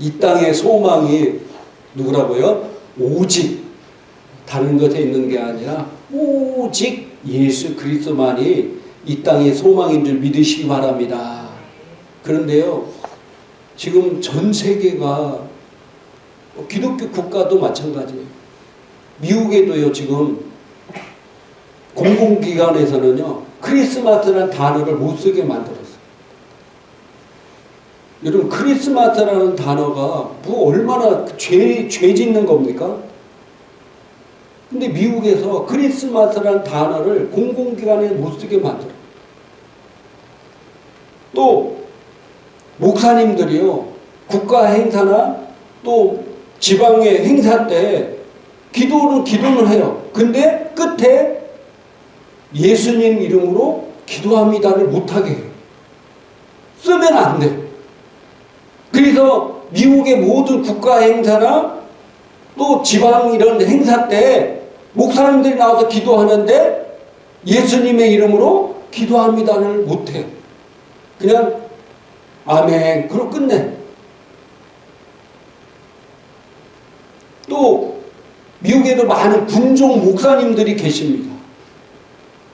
이 땅의 소망이 누구라고요? 오직 다른 것에 있는 게 아니라 오직 예수 그리스도만이 이 땅의 소망인 줄 믿으시기 바랍니다. 그런데요, 지금 전 세계가 기독교 국가도 마찬가지예요. 미국에도요, 지금 공공기관에서는요, 크리스마스라는 단어를 못 쓰게 만들었어요. 여러분, 크리스마스라는 단어가 뭐 얼마나 죄 짓는 겁니까? 근데 미국에서 크리스마스라는 단어를 공공기관에 못 쓰게 만들어요. 또 목사님들이요, 국가 행사나 또 지방의 행사 때 기도는 해요. 근데 끝에 예수님 이름으로 기도합니다를 못하게 해요. 쓰면 안 돼요. 그래서 미국의 모든 국가 행사나 또 지방 이런 행사 때 목사님들이 나와서 기도하는데 예수님의 이름으로 기도합니다를 못해요. 그냥 아멘 그러고 끝내. 또 미국에도 많은 군종 목사님들이 계십니다.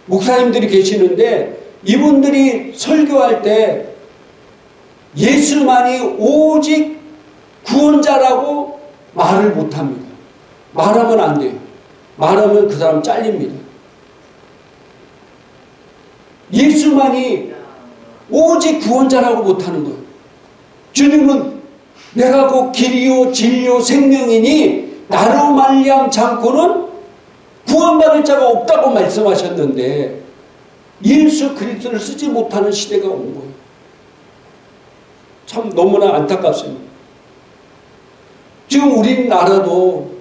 목사님들이 계시는데 이분들이 설교할 때 예수만이 오직 구원자라고 말을 못합니다. 말하면 안 돼요. 말하면 그 사람 잘립니다. 예수만이 오직 구원자라고 못하는 거예요. 주님은 내가 곧 길이요 진리요 생명이니 나로 말미암지 않고는 구원받을 자가 없다고 말씀하셨는데 예수 그리스도를 쓰지 못하는 시대가 온 거예요. 참 너무나 안타깝습니다. 지금 우리나라도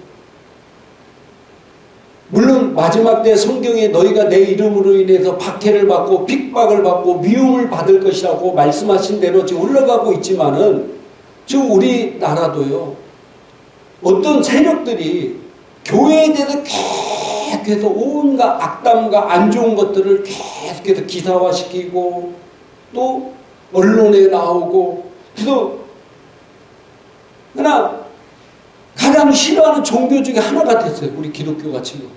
물론 마지막 때 성경에 너희가 내 이름으로 인해서 박해를 받고 핍박을 받고 미움을 받을 것이라고 말씀하신 대로 지금 올라가고 있지만은 지금 우리나라도요, 어떤 세력들이 교회에 대해서 계속해서 온갖 악담과 안 좋은 것들을 계속해서 기사화시키고 또 언론에 나오고, 그래서 그러나 가장 싫어하는 종교 중에 하나가 됐어요. 우리 기독교가 지금.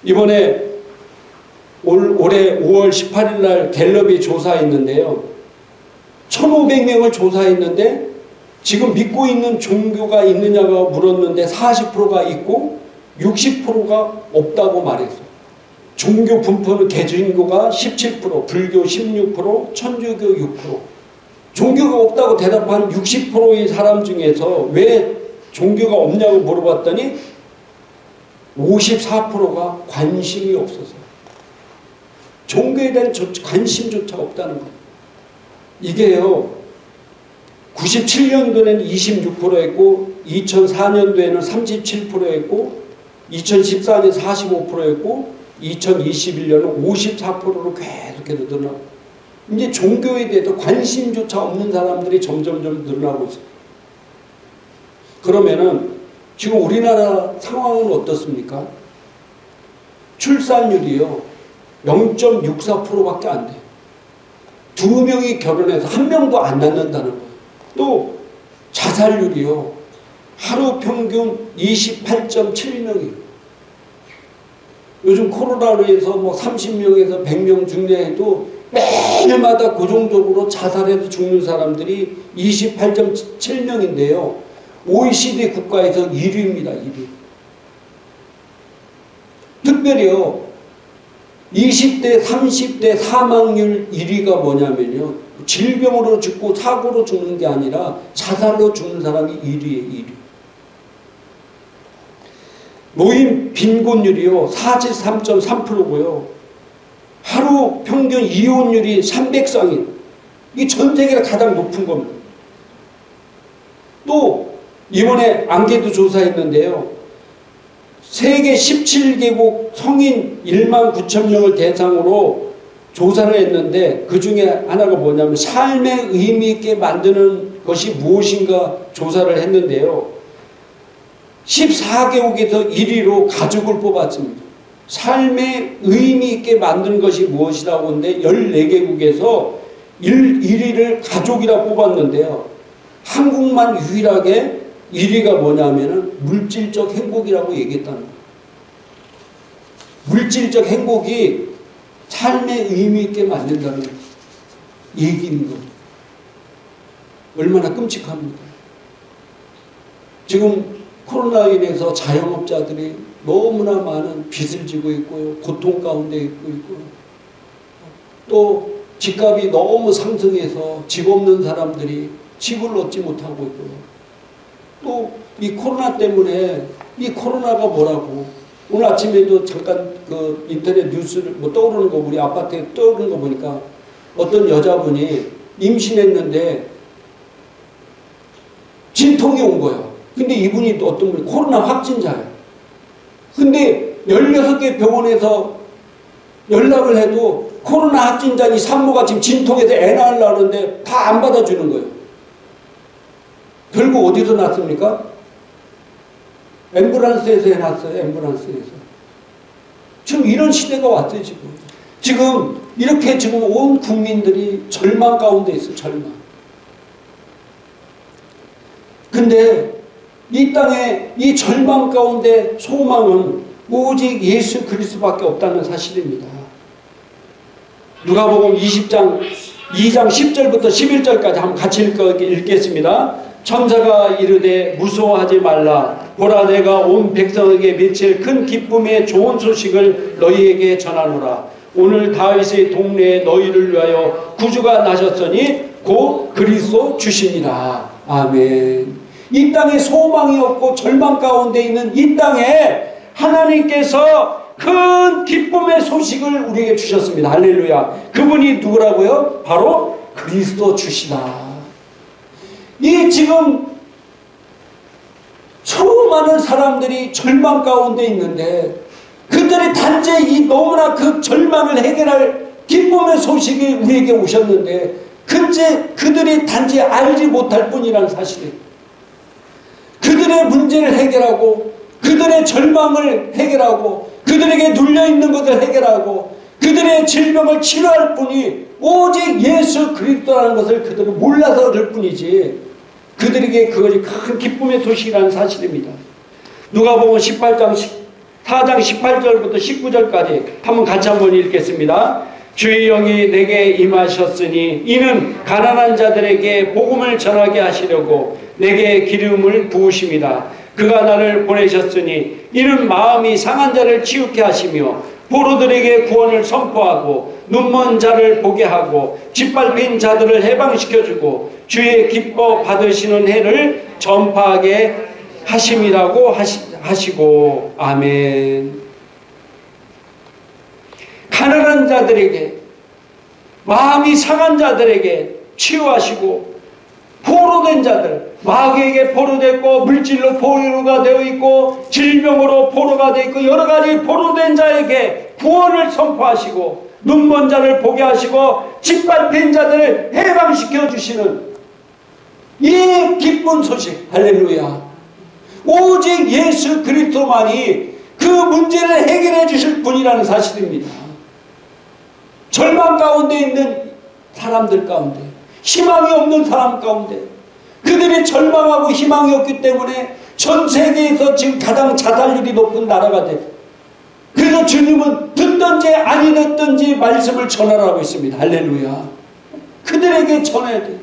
이번에 올해 5월 18일 날 갤럽이 조사했는데요. 1,500명을 조사했는데 지금 믿고 있는 종교가 있느냐고 물었는데 40%가 있고 60%가 없다고 말했어요. 종교 분포는 개신교가 17%, 불교 16%, 천주교 6%. 종교가 없다고 대답한 60%의 사람 중에서 왜 종교가 없냐고 물어봤더니 54%가 관심이 없어서. 종교에 대한 관심조차 없다는 거예요. 이게요, 97년도에는 26%였고 2004년도에는 37%였고 2014년 45%였고 2021년은 54%로 계속해서 늘어나고, 이제 종교에 대해서 관심조차 없는 사람들이 점점점 늘어나고 있어요. 그러면은 지금 우리나라 상황은 어떻습니까? 출산율이요 0.64%밖에 안 돼요. 2명이 결혼해서 1명도 안 낳는다는 거예요. 또 자살률이요 하루 평균 28.7명이에요. 요즘 코로나로 해서 뭐 30명에서 100명 죽네해도 매일마다 고정적으로 자살해서 죽는 사람들이 28.7명인데요. OECD 국가에서 1위입니다. 1위. 특별히요 20대, 30대 사망률 1위가 뭐냐면요, 질병으로 죽고 사고로 죽는 게 아니라 자살로 죽는 사람이 1위예요. 1위. 노인 빈곤율이요 43.3%고요. 하루 평균 이혼율이 300쌍인, 이게 전 세계에서 가장 높은 겁니다. 또 이번에 안개도 조사했는데요, 세계 17개국 성인 19,000명을 대상으로 조사를 했는데 그 중에 하나가 뭐냐면 삶의 의미 있게 만드는 것이 무엇인가 조사를 했는데요, 14개국에서 1위로 가족을 뽑았습니다. 삶의 의미 있게 만드는 것이 무엇이라고 하는데 14개국에서 1위를 가족이라 뽑았는데요. 한국만 유일하게 1위가 뭐냐면은 물질적 행복이라고 얘기했다는 거예요. 물질적 행복이 삶의 의미 있게 만든다는 얘기인 거예요. 얼마나 끔찍합니다. 지금 코로나로 인해서 자영업자들이 너무나 많은 빚을 지고 있고요. 고통 가운데 있고요. 또 집값이 너무 상승해서 집 없는 사람들이 집을 얻지 못하고 있고요. 또 이 코로나 때문에 이 코로나가 뭐라고 오늘 아침에도 잠깐 그 인터넷 뉴스를 뭐 떠오르는 거 우리 아파트에 떠오르는 거 보니까 어떤 여자분이 임신했는데 진통이 온 거예요. 근데 이분이 또 어떤 분이 코로나 확진자예요. 근데 16개 병원에서 연락을 해도 코로나 확진자니 산모가 지금 진통해서 애 낳으려고 하는데 다 안 받아주는 거예요. 결국 어디서 낳습니까? 앰뷸런스에서 해놨어요. 앰뷸런스에서. 지금 이런 시대가 왔어요. 지금 이렇게 지금 온 국민들이 절망 가운데 있어요. 절망. 근데 이 땅에 이 절망 가운데 소망은 오직 예수 그리스도밖에 없다는 사실입니다. 누가복음 20장 2장 10절부터 11절까지 한번 같이 읽겠습니다. 천사가 이르되 무서워하지 말라. 보라 내가 온 백성에게 미칠 큰 기쁨의 좋은 소식을 너희에게 전하노라. 오늘 다윗의 동네에 너희를 위하여 구주가 나셨으니 곧 그리스도 주시니라. 아멘. 이 땅에 소망이 없고 절망 가운데 있는 이 땅에 하나님께서 큰 기쁨의 소식을 우리에게 주셨습니다. 할렐루야. 그분이 누구라고요? 바로 그리스도 주시다. 이 지금 수많은 사람들이 절망 가운데 있는데 그들이 단지 이 너무나 그 절망을 해결할 기쁨의 소식이 우리에게 오셨는데 그들이 단지 알지 못할 뿐이라는 사실이에요. 그들의 문제를 해결하고 그들의 절망을 해결하고 그들에게 눌려있는 것을 해결하고 그들의 질병을 치료할 뿐이 오직 예수 그리스도라는 것을 그들은 몰라서 그럴 뿐이지 그들에게 그것이 큰 기쁨의 소식이라는 사실입니다. 누가복음 4장 18절부터 19절까지 한번 같이 한번 읽겠습니다. 주의 영이 내게 임하셨으니 이는 가난한 자들에게 복음을 전하게 하시려고 내게 기름을 부으심이다. 그가 나를 보내셨으니 이는 마음이 상한 자를 치유케 하시며 포로들에게 구원을 선포하고 눈먼 자를 보게 하고 짓밟힌 자들을 해방시켜주고 주의 기뻐 받으시는 해를 전파하게 하심이라고 하시고 아멘. 가난한 자들에게 마음이 상한 자들에게 치유하시고 포로된 자들 마귀에게 포로됐고 물질로 포로가 되어 있고 질병으로 포로가 되어 있고 여러 가지 포로된 자에게 구원을 선포하시고 눈먼 자를 보게 하시고 짓밟힌 자들을 해방시켜 주시는 이 기쁜 소식 할렐루야. 오직 예수 그리스도만이 그 문제를 해결해 주실 분이라는 사실입니다. 절망 가운데 있는 사람들 가운데 희망이 없는 사람 가운데 그들이 절망하고 희망이 없기 때문에 전 세계에서 지금 가장 자살률이 높은 나라가 돼. 그래서 주님은 듣든지 아니 듣든지 말씀을 전하라고 있습니다. 할렐루야. 그들에게 전해야 돼.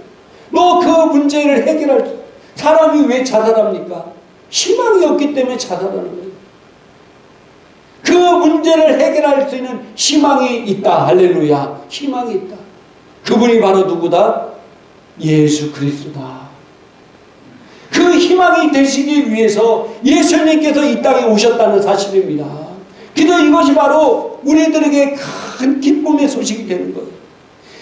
너 그 문제를 해결할 수. 사람이 왜 자살합니까? 희망이 없기 때문에 자살하는 거예요. 그 문제를 해결할 수 있는 희망이 있다. 할렐루야. 희망이 있다. 그분이 바로 누구다? 예수 그리스도다. 그 희망이 되시기 위해서 예수님께서 이 땅에 오셨다는 사실입니다. 그래서 이것이 바로 우리들에게 큰 기쁨의 소식이 되는 거예요.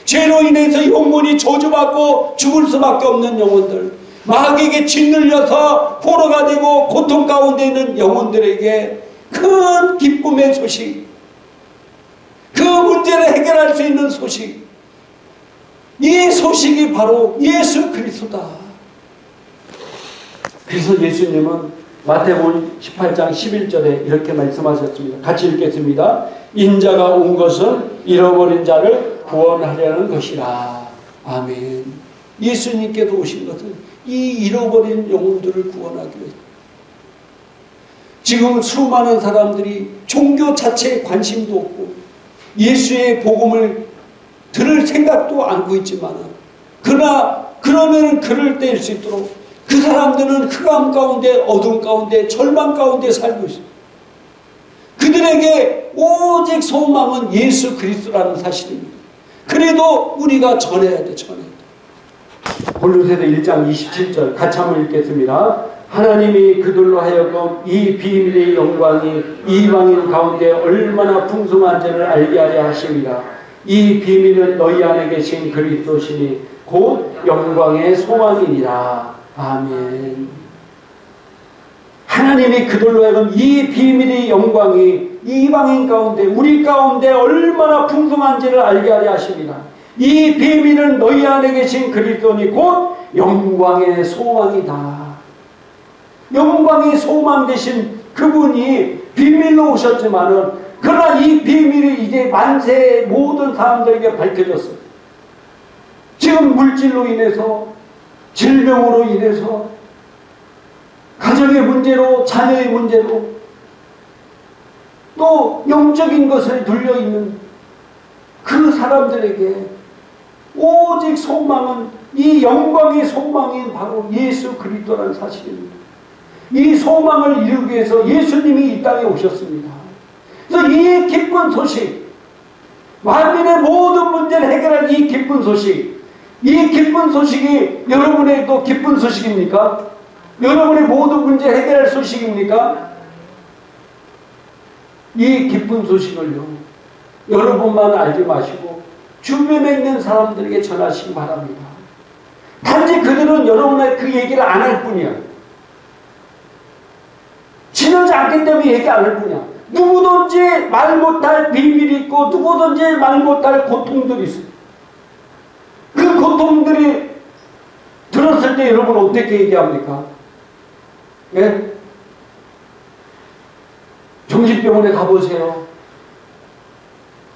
죄로 인해서 영혼이 저주받고 죽을 수밖에 없는 영혼들, 마귀에게 짓눌려서 포로가 되고 고통 가운데 있는 영혼들에게 큰 기쁨의 소식, 그 문제를 해결할 수 있는 소식, 이 소식이 바로 예수 그리스도다. 그래서 예수님은 마태복음 18장 11절에 이렇게 말씀하셨습니다. 같이 읽겠습니다. 인자가 온 것은 잃어버린 자를 구원하려는 것이라. 아멘. 예수님께서 오신 것은 이 잃어버린 영혼들을 구원하기 위해서. 지금 수많은 사람들이 종교 자체에 관심도 없고 예수의 복음을 들을 생각도 않고 있지만, 그러나 그러면 그럴 때일 수 있도록 그 사람들은 흑암 가운데, 어둠 가운데, 절망 가운데 살고 있어요. 그들에게 오직 소망은 예수 그리스도라는 사실입니다. 그래도 우리가 전해야 돼, 전해야 돼. 골로새서 1장 27절 같이 한번 읽겠습니다. 하나님이 그들로 하여금 이 비밀의 영광이 이방인 가운데 얼마나 풍성한지를 알게 하려 하십니다. 이 비밀은 너희 안에 계신 그리스도시니 곧 영광의 소망이니라. 아멘. 하나님이 그들로 하여금 이 비밀의 영광이 이방인 가운데, 우리 가운데 얼마나 풍성한지를 알게 하려 하십니다. 이 비밀은 너희 안에 계신 그리스도니 곧 영광의 소망이다. 영광의 소망 되신 그분이 비밀로 오셨지만은, 그러나 이 비밀이 이제 만세의 모든 사람들에게 밝혀졌어요. 지금 물질로 인해서, 질병으로 인해서, 가정의 문제로, 자녀의 문제로, 또 영적인 것을 둘려있는 그 사람들에게 오직 소망은, 이 영광의 소망이 바로 예수 그리스도라는 사실입니다. 이 소망을 이루기 위해서 예수님이 이 땅에 오셨습니다. 그래서 이 기쁜 소식, 만민의 모든 문제를 해결할 이 기쁜 소식, 이 기쁜 소식이 여러분에게도 기쁜 소식입니까? 여러분의 모든 문제를 해결할 소식입니까? 이 기쁜 소식을요, 여러분만 알지 마시고 주변에 있는 사람들에게 전하시기 바랍니다. 단지 그들은 여러분의 그 얘기를 안 할 뿐이야. 지나지 않기 때문에 얘기 안 할 뿐이야. 누구든지 말 못할 비밀이 있고 누구든지 말 못할 고통들이 있어요. 그 고통들이 들었을 때 여러분 어떻게 얘기합니까? 예? 정신병원에 가보세요.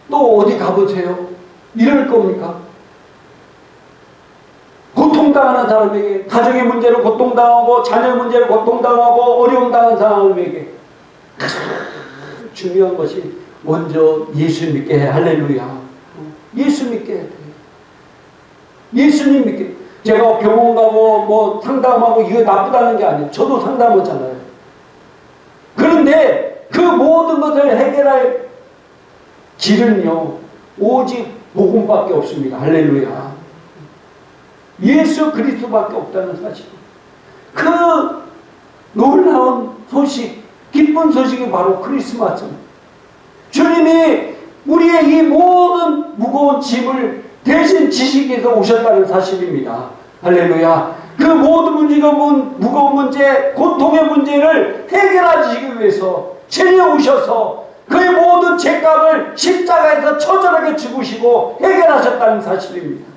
또 어디 가보세요. 이럴 겁니까? 고통당하는 사람에게, 가정의 문제로 고통당하고 자녀의 문제로 고통당하고 어려움 당하는 사람에게 중요한 것이 먼저 예수 믿게 해. 할렐루야. 예수 믿게 해. 예수님 믿게. 제가 병원 가고 뭐 상담하고 이거 나쁘다는 게 아니에요. 저도 상담하잖아요. 그런데 그 모든 것을 해결할 길은요, 오직 복음밖에 없습니다. 할렐루야. 예수 그리스도밖에 없다는 사실. 그 놀라운 소식, 기쁜 소식이 바로 크리스마스입니다. 주님이 우리의 이 모든 무거운 짐을 대신 지시기 위해서 오셨다는 사실입니다. 할렐루야. 그 모든 문제가 무거운 문제, 고통의 문제를 해결하시기 위해서 친히 오셔서 그의 모든 죄값을 십자가에서 처절하게 죽으시고 해결하셨다는 사실입니다.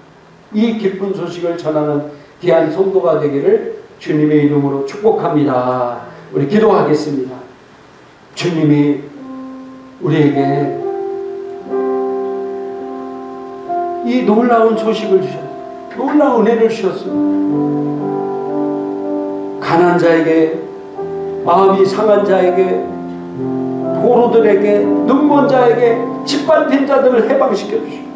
이 기쁜 소식을 전하는 귀한 성도가 되기를 주님의 이름으로 축복합니다. 우리 기도하겠습니다. 주님이 우리에게 이 놀라운 소식을 주셨습니다. 놀라운 은혜를 주셨습니다. 가난한 자에게, 마음이 상한 자에게, 포로들에게, 눈먼 자에게, 짓밟힌 자들을 해방시켜 주시고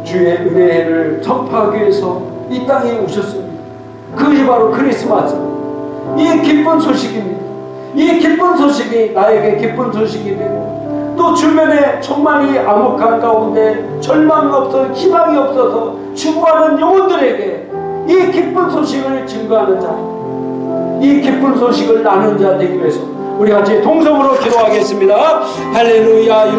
주의 은혜를 전파하기 위해서 이 땅에 오셨습니다. 그것이 바로 크리스마스. 이 기쁜 소식입니다. 이 기쁜 소식이 나에게 기쁜 소식이 되고, 또 주변에充满이 암흑한 가운데 절망이 없어서, 희망이 없어서 죽어가는 영혼들에게 이 기쁜 소식을 증거하는 자, 이 기쁜 소식을 나누는 자 되기 위해서 우리 같이 동성으로 기도하겠습니다. 할렐루야.